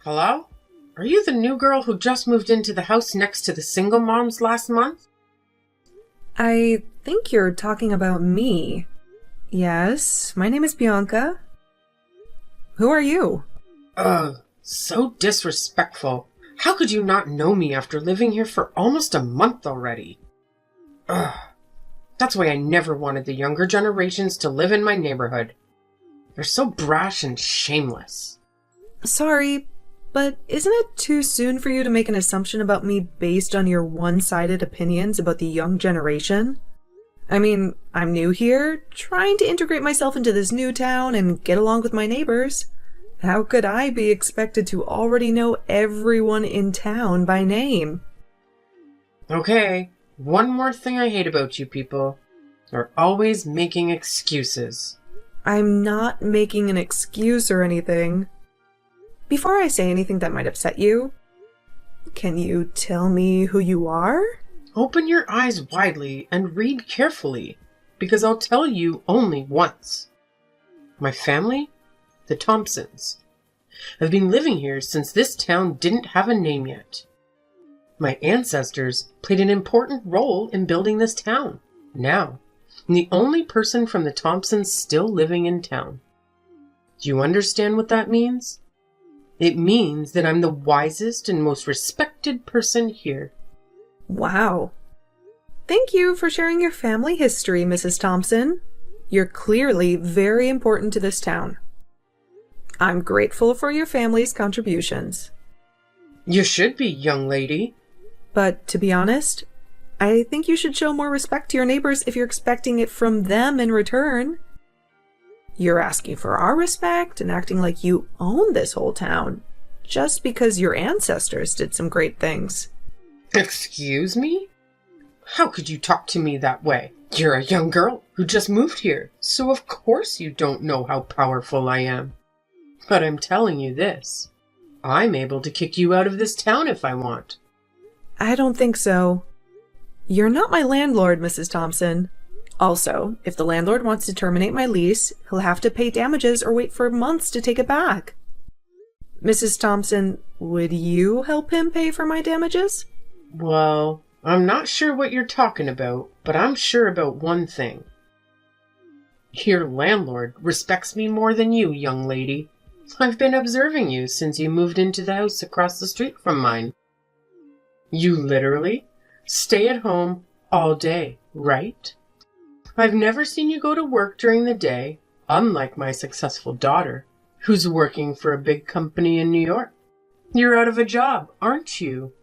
Hello? Are you the new girl who just moved into the house next to the single moms last month? I think you're talking about me. Yes, my name is Bianca. Who are you? Ugh, so disrespectful. How could you not know me after living here for almost a month already? Ugh. That's why I never wanted the younger generations to live in my neighborhood. They're so brash and shameless. Sorry, but isn't it too soon for you to make an assumption about me based on your one-sided opinions about the young generation? I mean, I'm new here, trying to integrate myself into this new town and get along with my neighbors. How could I be expected to already know everyone in town by name? Okay, one more thing I hate about you people. You're always making excuses. I'm not making an excuse or anything. Before I say anything that might upset you, can you tell me who you are? Open your eyes widely and read carefully, because I'll tell you only once. My family? The Thompsons. I've been living here since this town didn't have a name yet. My ancestors played an important role in building this town. Now, I'm the only person from the Thompsons still living in town. Do you understand what that means? It means that I'm the wisest and most respected person here. Wow. Thank you for sharing your family history, Mrs. Thompson. You're clearly very important to this town. I'm grateful for your family's contributions. You should be, young lady. But to be honest, I think you should show more respect to your neighbors if you're expecting it from them in return. You're asking for our respect and acting like you own this whole town, just because your ancestors did some great things. Excuse me? How could you talk to me that way? You're a young girl who just moved here, so of course you don't know how powerful I am. But I'm telling you this. I'm able to kick you out of this town if I want. I don't think so. You're not my landlord, Mrs. Thompson. Also, if the landlord wants to terminate my lease, he'll have to pay damages or wait for months to take it back. Mrs. Thompson, would you help him pay for my damages? Well, I'm not sure what you're talking about, but I'm sure about one thing. Your landlord respects me more than you, young lady. I've been observing you since you moved into the house across the street from mine. You literally stay at home all day, right? I've never seen you go to work during the day, unlike my successful daughter, who's working for a big company in New York. You're out of a job, aren't you?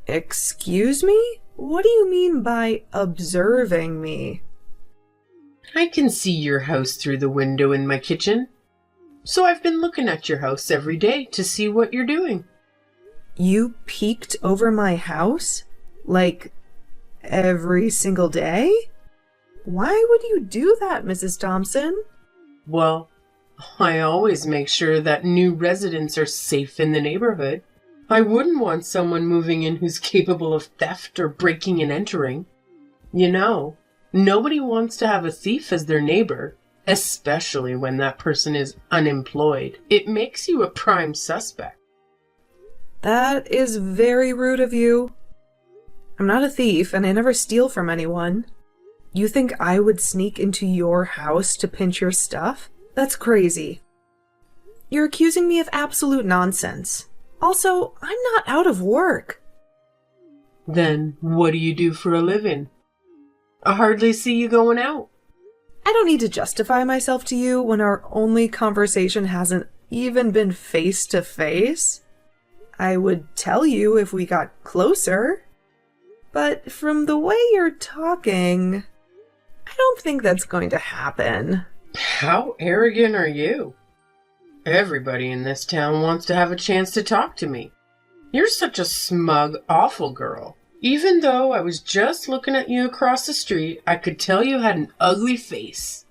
Excuse me? What do you mean by observing me? I can see your house through the window in my kitchen. So I've been looking at your house every day to see what you're doing. You peeked over my house? Like, every single day? Why would you do that, Mrs. Thompson? Well, I always make sure that new residents are safe in the neighborhood. I wouldn't want someone moving in who's capable of theft or breaking and entering. You know, nobody wants to have a thief as their neighbor, especially when that person is unemployed. It makes you a prime suspect. That is very rude of you. I'm not a thief, and I never steal from anyone. You think I would sneak into your house to pinch your stuff? That's crazy. You're accusing me of absolute nonsense. Also, I'm not out of work. Then what do you do for a living? I hardly see you going out. I don't need to justify myself to you when our only conversation hasn't even been face to face. I would tell you if we got closer. But from the way you're talking, I don't think that's going to happen. How arrogant are you? Everybody in this town wants to have a chance to talk to me. You're such a smug, awful girl. Even though I was just looking at you across the street, I could tell you had an ugly face.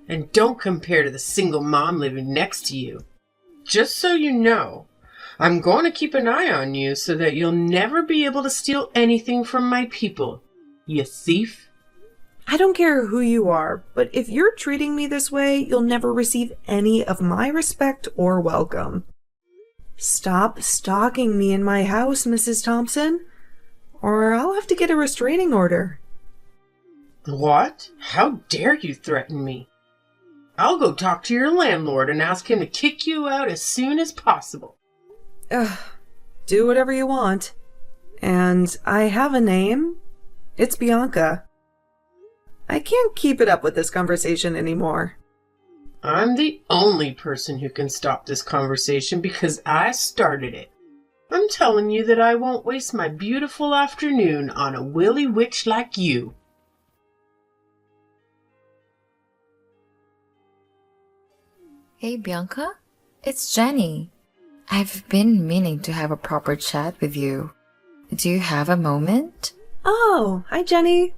And don't compare to the single mom living next to you. Just so you know, I'm going to keep an eye on you so that you'll never be able to steal anything from my people, you thief. I don't care who you are, but if you're treating me this way, you'll never receive any of my respect or welcome. Stop stalking me in my house, Mrs. Thompson, or I'll have to get a restraining order. What? How dare you threaten me? I'll go talk to your landlord and ask him to kick you out as soon as possible. Ugh, do whatever you want. And I have a name. It's Bianca. I can't keep it up with this conversation anymore. I'm the only person who can stop this conversation because I started it. I'm telling you that I won't waste my beautiful afternoon on a willy witch like you. Hey Bianca, it's Jenny. I've been meaning to have a proper chat with you. Do you have a moment? Oh, hi Jenny.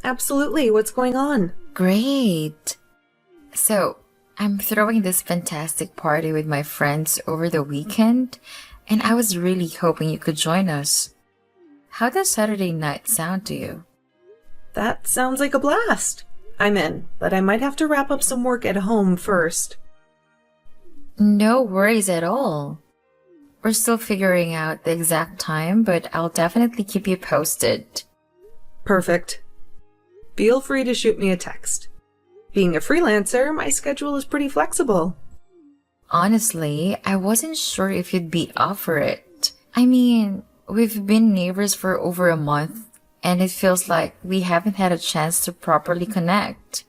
Absolutely, what's going on? Great. So, I'm throwing this fantastic party with my friends over the weekend, and I was really hoping you could join us. How does Saturday night sound to you? That sounds like a blast. I'm in, but I might have to wrap up some work at home first. No worries at all. We're still figuring out the exact time, but I'll definitely keep you posted. Perfect. Feel free to shoot me a text. Being a freelancer, my schedule is pretty flexible. Honestly, I wasn't sure if you'd be up for it. I mean, we've been neighbors for over a month, and it feels like we haven't had a chance to properly connect.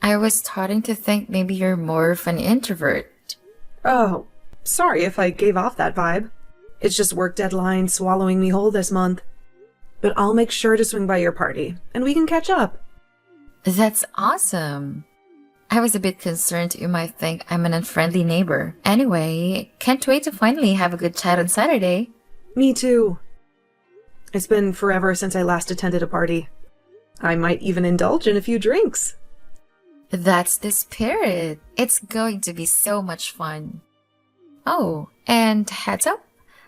I was starting to think maybe you're more of an introvert. Oh, sorry if I gave off that vibe. It's just work deadline swallowing me whole this month. But I'll make sure to swing by your party, and we can catch up. That's awesome. I was a bit concerned you might think I'm an unfriendly neighbor. Anyway, can't wait to finally have a good chat on Saturday. Me too. It's been forever since I last attended a party. I might even indulge in a few drinks. That's the spirit. It's going to be so much fun. Oh, and heads up,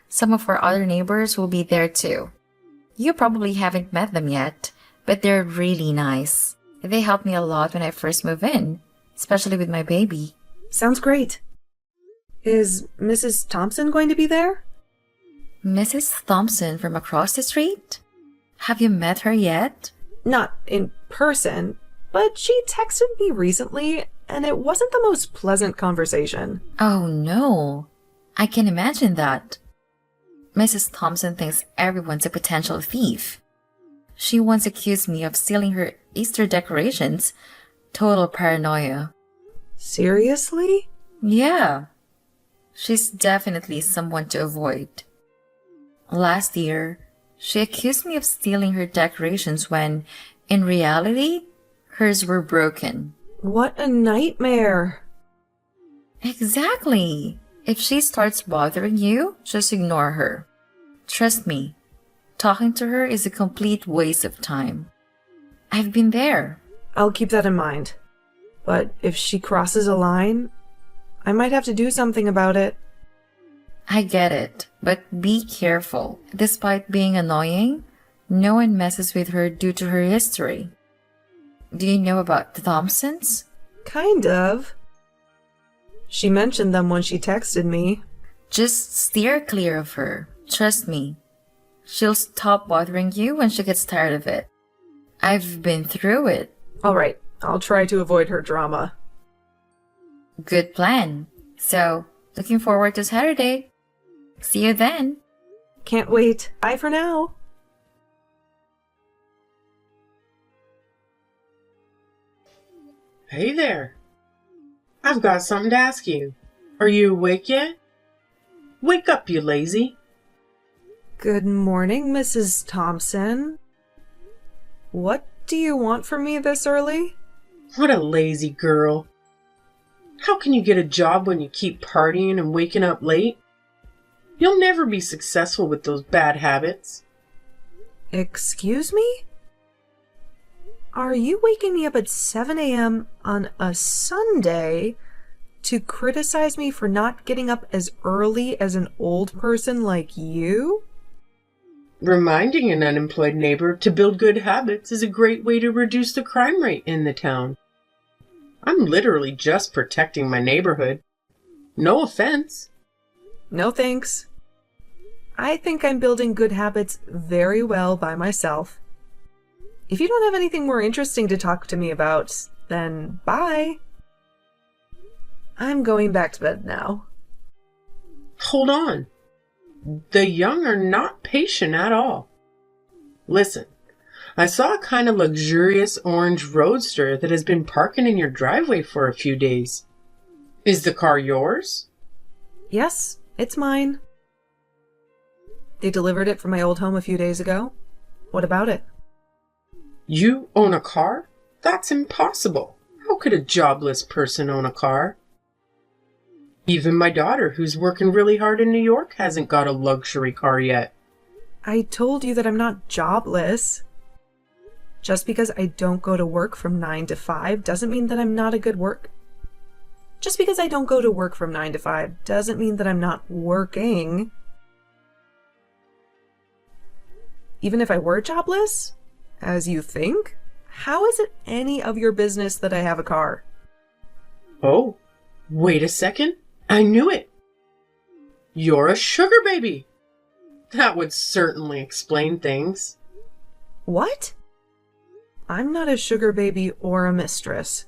some of our other neighbors will be there too. You probably haven't met them yet, but they're really nice. They helped me a lot when I first moved in, especially with my baby. Sounds great. Is Mrs. Thompson going to be there? Mrs. Thompson from across the street? Have you met her yet? Not in person, but she texted me recently, and it wasn't the most pleasant conversation. Oh no, I can imagine that. Mrs. Thompson thinks everyone's a potential thief. She once accused me of stealing her Easter decorations. Total paranoia. Seriously? Yeah. She's definitely someone to avoid. Last year, she accused me of stealing her decorations when, in reality, hers were broken. What a nightmare. Exactly. If she starts bothering you, just ignore her. Trust me, talking to her is a complete waste of time. I've been there. I'll keep that in mind. But if she crosses a line, I might have to do something about it. I get it, but be careful. Despite being annoying, no one messes with her due to her history. Do you know about the Thompsons? Kind of. She mentioned them when she texted me. Just steer clear of her. Trust me. She'll stop bothering you when she gets tired of it. I've been through it. All right, I'll try to avoid her drama. Good plan. So, looking forward to Saturday. See you then. Can't wait. Bye for now. Hey there. I've got something to ask you. Are you awake yet? Wake up, you lazy. Good morning, Mrs. Thompson. What do you want from me this early? What a lazy girl. How can you get a job when you keep partying and waking up late? You'll never be successful with those bad habits. Excuse me? Are you waking me up at 7 a.m. on a Sunday to criticize me for not getting up as early as an old person like you? Reminding an unemployed neighbor to build good habits is a great way to reduce the crime rate in the town. I'm literally just protecting my neighborhood. No offense. No thanks. I think I'm building good habits very well by myself. If you don't have anything more interesting to talk to me about, then bye. I'm going back to bed now. Hold on. The young are not patient at all. Listen, I saw a kind of luxurious orange roadster that has been parking in your driveway for a few days. Is the car yours? Yes, it's mine. They delivered it from my old home a few days ago. What about it? You own a car? That's impossible. How could a jobless person own a car? Even my daughter, who's working really hard in New York, hasn't got a luxury car yet. I told you that I'm not jobless. Just because I don't go to work from 9 to 5 doesn't mean that I'm not a good work. Just because I don't go to work from 9 to 5 doesn't mean that I'm not working. Even if I were jobless, as you think, how is it any of your business that I have a car? Oh, wait a second. I knew it. You're a sugar baby. That would certainly explain things. What? I'm not a sugar baby or a mistress.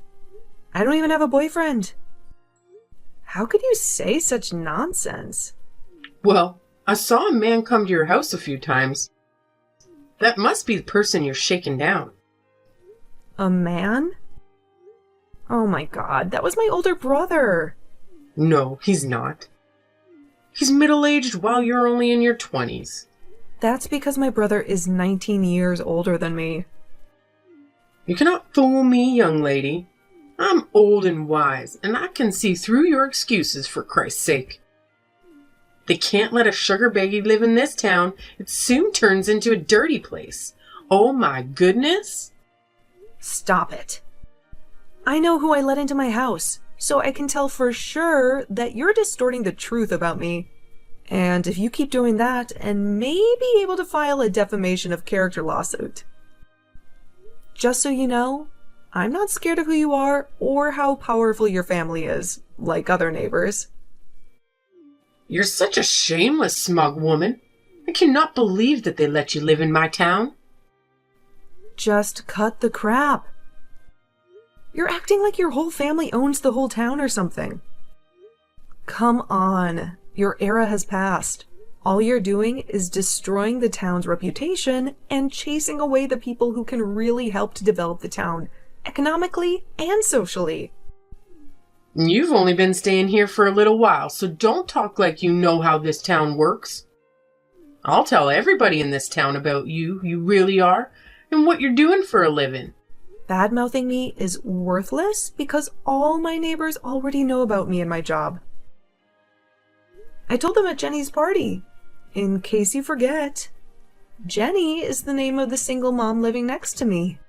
I don't even have a boyfriend. How could you say such nonsense? Well, I saw a man come to your house a few times. That must be the person you're shaking down. A man? Oh my god, that was my older brother. No, he's not. He's middle-aged while you're only in your 20s. That's because my brother is 19 years older than me. You cannot fool me, young lady. I'm old and wise, and I can see through your excuses, for Christ's sake. They can't let a sugar baby live in this town. It soon turns into a dirty place. Oh my goodness. Stop it. I know who I let into my house, so I can tell for sure that you're distorting the truth about me. And if you keep doing that, and may be able to file a defamation of character lawsuit. Just so you know, I'm not scared of who you are or how powerful your family is, like other neighbors. You're such a shameless, smug woman. I cannot believe that they let you live in my town. Just cut the crap. You're acting like your whole family owns the whole town or something. Come on, your era has passed. All you're doing is destroying the town's reputation and chasing away the people who can really help to develop the town, economically and socially. You've only been staying here for a little while, so don't talk like you know how this town works. I'll tell everybody in this town about you really are, and what you're doing for a living. Bad-mouthing me is worthless because all my neighbors already know about me and my job. I told them at Jenny's party. In case you forget, Jenny is the name of the single mom living next to me.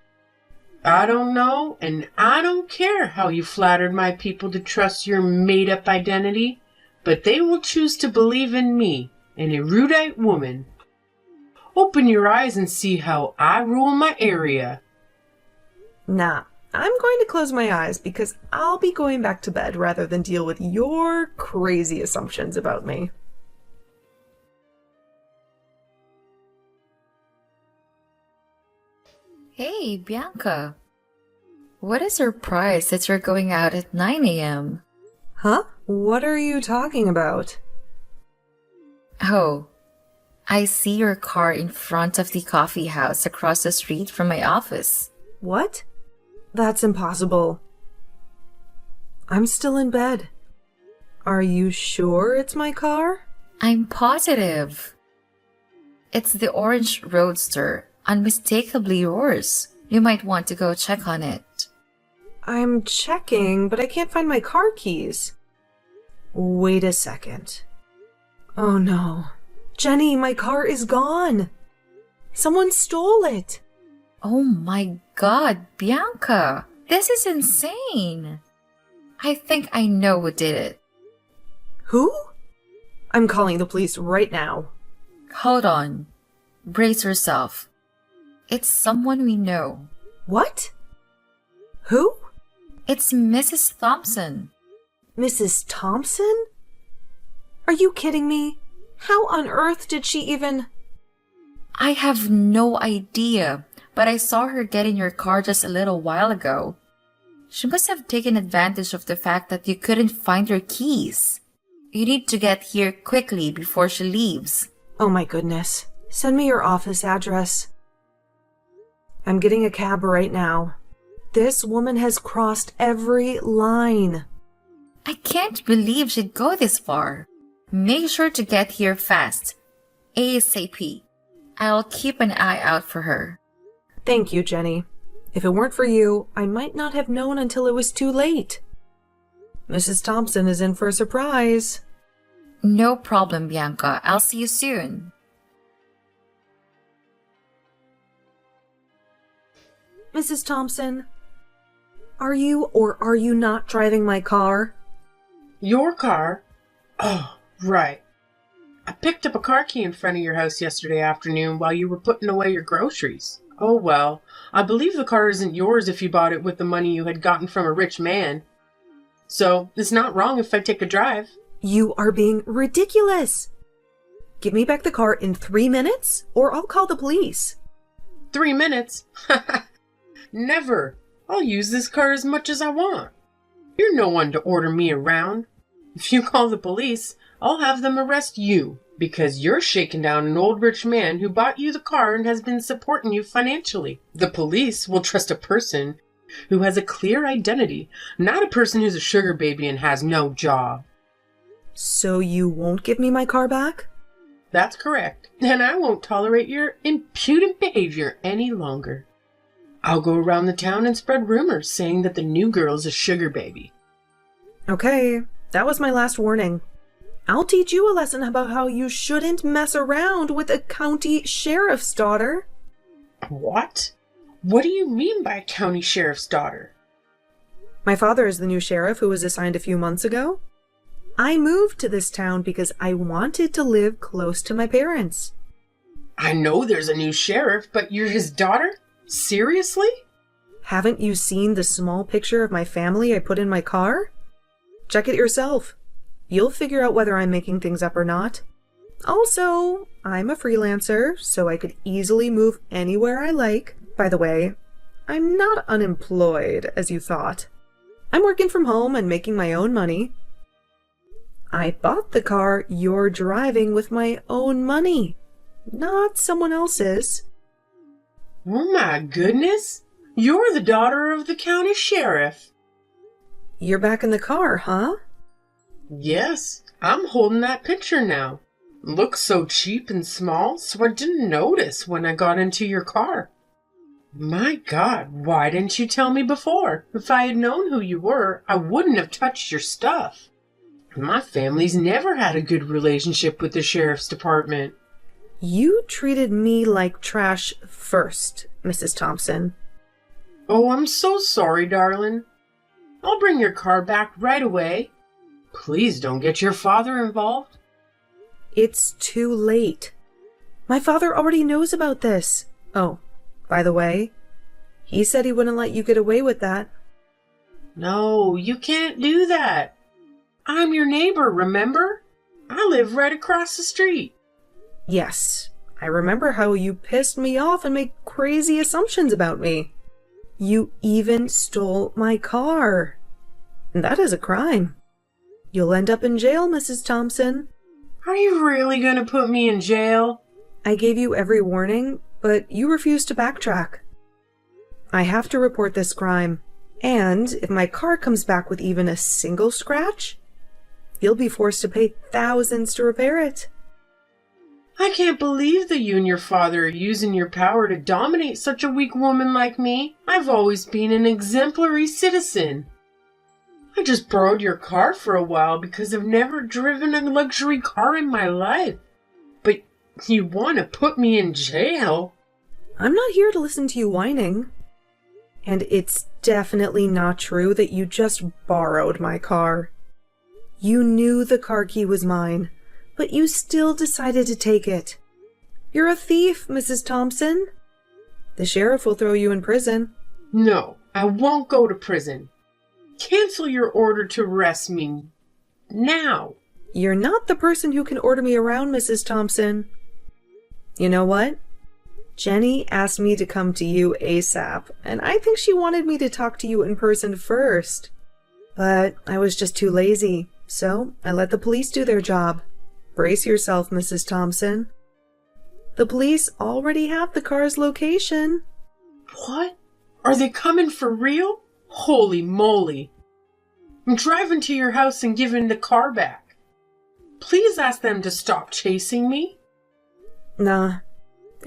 I don't know, and I don't care how you flattered my people to trust your made-up identity, but they will choose to believe in me, an erudite woman. Open your eyes and see how I rule my area. Nah, I'm going to close my eyes because I'll be going back to bed rather than deal with your crazy assumptions about me. Hey, Bianca. What a surprise that you're going out at 9 a.m. Huh? What are you talking about? Oh, I see your car in front of the coffee house across the street from my office. What? That's impossible. I'm still in bed. Are you sure it's my car? I'm positive. It's the orange roadster, unmistakably yours. You might want to go check on it. I'm checking, but I can't find my car keys. Wait a second. Oh no. Jenny, my car is gone. Someone stole it. Oh my god, Bianca. This is insane. I think I know who did it. Who? I'm calling the police right now. Hold on. Brace yourself. It's someone we know. What? Who? It's Mrs. Thompson. Mrs. Thompson? Are you kidding me? How on earth did she even... I have no idea, but I saw her get in your car just a little while ago. She must have taken advantage of the fact that you couldn't find your keys. You need to get here quickly before she leaves. Oh my goodness. Send me your office address. I'm getting a cab right now. This woman has crossed every line. I can't believe she'd go this far. Make sure to get here fast. ASAP. I'll keep an eye out for her. Thank you, Jenny. If it weren't for you, I might not have known until it was too late. Mrs. Thompson is in for a surprise. No problem, Bianca. I'll see you soon. Mrs. Thompson, are you or are you not driving my car? Your car? Oh, right. I picked up a car key in front of your house yesterday afternoon while you were putting away your groceries. Oh well, I believe the car isn't yours if you bought it with the money you had gotten from a rich man. So, it's not wrong if I take a drive. You are being ridiculous. Give me back the car in 3 minutes or I'll call the police. 3 minutes? Never. I'll use this car as much as I want. You're no one to order me around. If you call the police, I'll have them arrest you because you're shaking down an old rich man who bought you the car and has been supporting you financially. The police will trust a person who has a clear identity, not a person who's a sugar baby and has no job. So you won't give me my car back? That's correct, and I won't tolerate your impudent behavior any longer. I'll go around the town and spread rumors saying that the new girl's a sugar baby. Okay, that was my last warning. I'll teach you a lesson about how you shouldn't mess around with a county sheriff's daughter. What? What do you mean by county sheriff's daughter? My father is the new sheriff who was assigned a few months ago. I moved to this town because I wanted to live close to my parents. I know there's a new sheriff, but you're his daughter? Seriously? Haven't you seen the small picture of my family I put in my car? Check it yourself. You'll figure out whether I'm making things up or not. Also, I'm a freelancer, so I could easily move anywhere I like. By the way, I'm not unemployed, as you thought. I'm working from home and making my own money. I bought the car you're driving with my own money, not someone else's. Oh my goodness! You're the daughter of the county sheriff. You're back in the car, huh? Yes, I'm holding that picture now. Looks so cheap and small, so I didn't notice when I got into your car. My God, why didn't you tell me before? If I had known who you were, I wouldn't have touched your stuff. My family's never had a good relationship with the sheriff's department. You treated me like trash first, Mrs. Thompson. Oh, I'm so sorry, darling. I'll bring your car back right away. Please don't get your father involved. It's too late. My father already knows about this. Oh, by the way, he said he wouldn't let you get away with that. No, you can't do that. I'm your neighbor, remember? I live right across the street. Yes, I remember how you pissed me off and made crazy assumptions about me. You even stole my car. That is a crime. You'll end up in jail, Mrs. Thompson. Are you really going to put me in jail? I gave you every warning, but you refused to backtrack. I have to report this crime, and if my car comes back with even a single scratch, you'll be forced to pay thousands to repair it. I can't believe that you and your father are using your power to dominate such a weak woman like me. I've always been an exemplary citizen. I just borrowed your car for a while because I've never driven a luxury car in my life. But you want to put me in jail? I'm not here to listen to you whining. And it's definitely not true that you just borrowed my car. You knew the car key was mine, but you still decided to take it. You're a thief, Mrs. Thompson. The sheriff will throw you in prison. No, I won't go to prison. Cancel your order to arrest me. Now. You're not the person who can order me around, Mrs. Thompson. You know what? Jenny asked me to come to you ASAP, and I think she wanted me to talk to you in person first. But I was just too lazy, so I let the police do their job. Brace yourself, Mrs. Thompson. The police already have the car's location. What? Are they coming for real? Holy moly. I'm driving to your house and giving the car back. Please ask them to stop chasing me. Nah.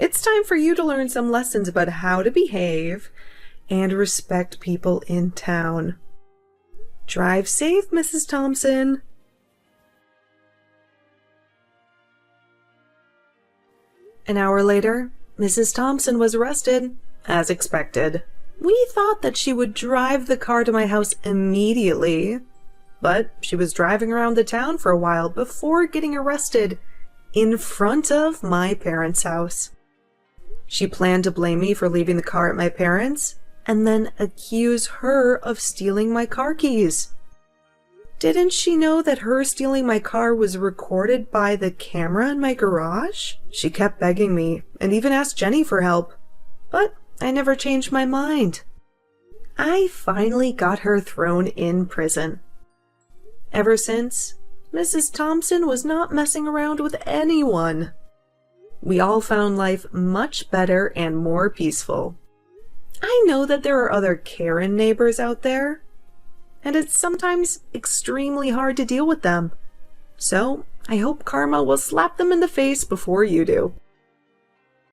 It's time for you to learn some lessons about how to behave and respect people in town. Drive safe, Mrs. Thompson. An hour later, Mrs. Thompson was arrested, as expected. We thought that she would drive the car to my house immediately, but she was driving around the town for a while before getting arrested in front of my parents' house. She planned to blame me for leaving the car at my parents' and then accuse her of stealing my car keys. Didn't she know that her stealing my car was recorded by the camera in my garage? She kept begging me and even asked Jenny for help, but I never changed my mind. I finally got her thrown in prison. Ever since, Mrs. Thompson was not messing around with anyone. We all found life much better and more peaceful. I know that there are other Karen neighbors out there, and it's sometimes extremely hard to deal with them. So I hope karma will slap them in the face before you do.